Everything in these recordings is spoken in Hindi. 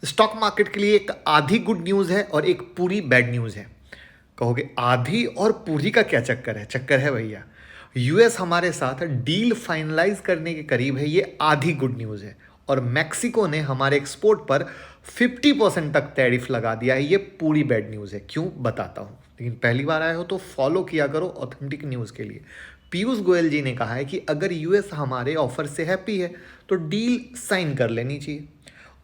स्टॉक मार्केट के लिए एक आधी गुड न्यूज़ है और एक पूरी बैड न्यूज़ है। कहोगे आधी और पूरी का क्या चक्कर है? चक्कर है भैया, यूएस हमारे साथ डील फाइनलाइज करने के करीब है, ये आधी गुड न्यूज़ है। और मैक्सिको ने हमारे एक्सपोर्ट पर 50% तक टैरिफ लगा दिया है, ये पूरी बैड न्यूज़ है। क्यों, बताता हूँ, लेकिन पहली बार आए हो तो फॉलो किया करो ऑथेंटिक न्यूज़ के लिए। पीयूष गोयल जी ने कहा है कि अगर यूएस हमारे ऑफर से हैप्पी है तो डील साइन कर लेनी चाहिए।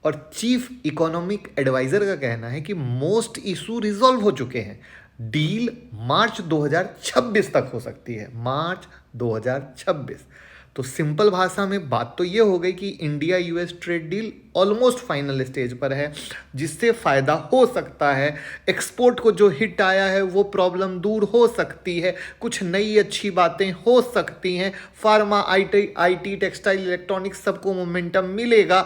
और चीफ इकोनॉमिक एडवाइजर का कहना है कि मोस्ट इशू रिजॉल्व हो चुके हैं, डील मार्च 2026 तक हो सकती है, मार्च 2026। तो सिंपल भाषा में बात तो ये हो गई कि India US trade deal almost final stage पर है, जिससे फ़ायदा हो सकता है। एक्सपोर्ट को जो हिट आया है वो प्रॉब्लम दूर हो सकती है, कुछ नई अच्छी बातें हो सकती हैं, फार्मा, आईटी, टेक्सटाइल, इलेक्ट्रॉनिक्स सबको मोमेंटम मिलेगा,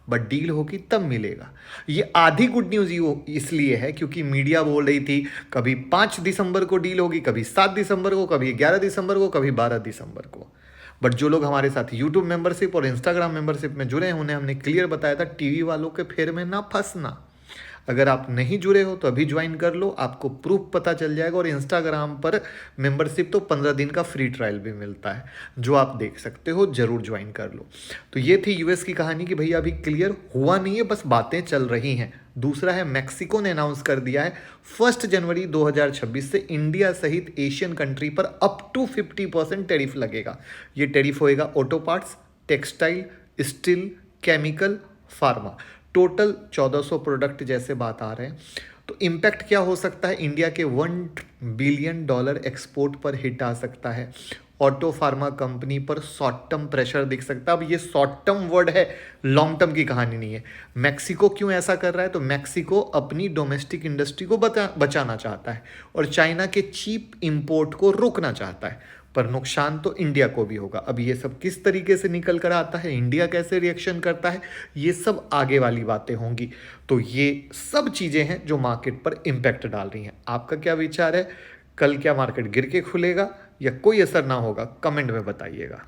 बट डील होगी तब मिलेगा। ये आधी गुड न्यूज़ इसलिए है क्योंकि मीडिया बोल रही थी कभी 5 दिसंबर को डील होगी, कभी 7 दिसंबर को, कभी 11 दिसंबर को, कभी 12 दिसंबर को। बट जो लोग हमारे साथ यूट्यूब मेंबरशिप और इंस्टाग्राम मेंबरशिप में जुड़े हैं उन्हें हमने क्लियर बताया था टीवी वालों के फेर में ना फंसना। अगर आप नहीं जुड़े हो तो अभी ज्वाइन कर लो, आपको प्रूफ पता चल जाएगा। और इंस्टाग्राम पर मेंबरशिप तो 15 दिन का फ्री ट्रायल भी मिलता है, जो आप देख सकते हो, जरूर ज्वाइन कर लो। तो ये थी यूएस की कहानी कि भैया अभी क्लियर हुआ नहीं है, बस बातें चल रही हैं। दूसरा है, मैक्सिको ने अनाउंस कर दिया है 1 जनवरी 2026 से इंडिया सहित एशियन कंट्री पर अप टू 50% टैरिफ लगेगा। ये टैरिफ होएगा auto parts, textile, steel, chemical, pharma, total 1400 product जैसे बात आ रहे हैं। तो इम्पैक्ट क्या हो सकता है? इंडिया के $1 बिलियन एक्सपोर्ट पर हिट आ सकता है। ऑटो फार्मा कंपनी पर शॉर्ट टर्म प्रेशर दिख सकता है। अब ये शॉर्ट टर्म वर्ड है, लॉन्ग टर्म की कहानी नहीं है। मैक्सिको क्यों ऐसा कर रहा है? तो मैक्सिको अपनी डोमेस्टिक इंडस्ट्री को बचाना चाहता है और चाइना के चीप इंपोर्ट को रोकना चाहता है, पर नुकसान तो इंडिया को भी होगा। अब ये सब किस तरीके से निकल कर आता है, इंडिया कैसे रिएक्शन करता है, ये सब आगे वाली बातें होंगी। तो ये सब चीज़ें हैं जो मार्केट पर इम्पैक्ट डाल रही हैं। आपका क्या विचार है? कल क्या मार्केट गिर के खुलेगा या कोई असर ना होगा? कमेंट में बताइएगा।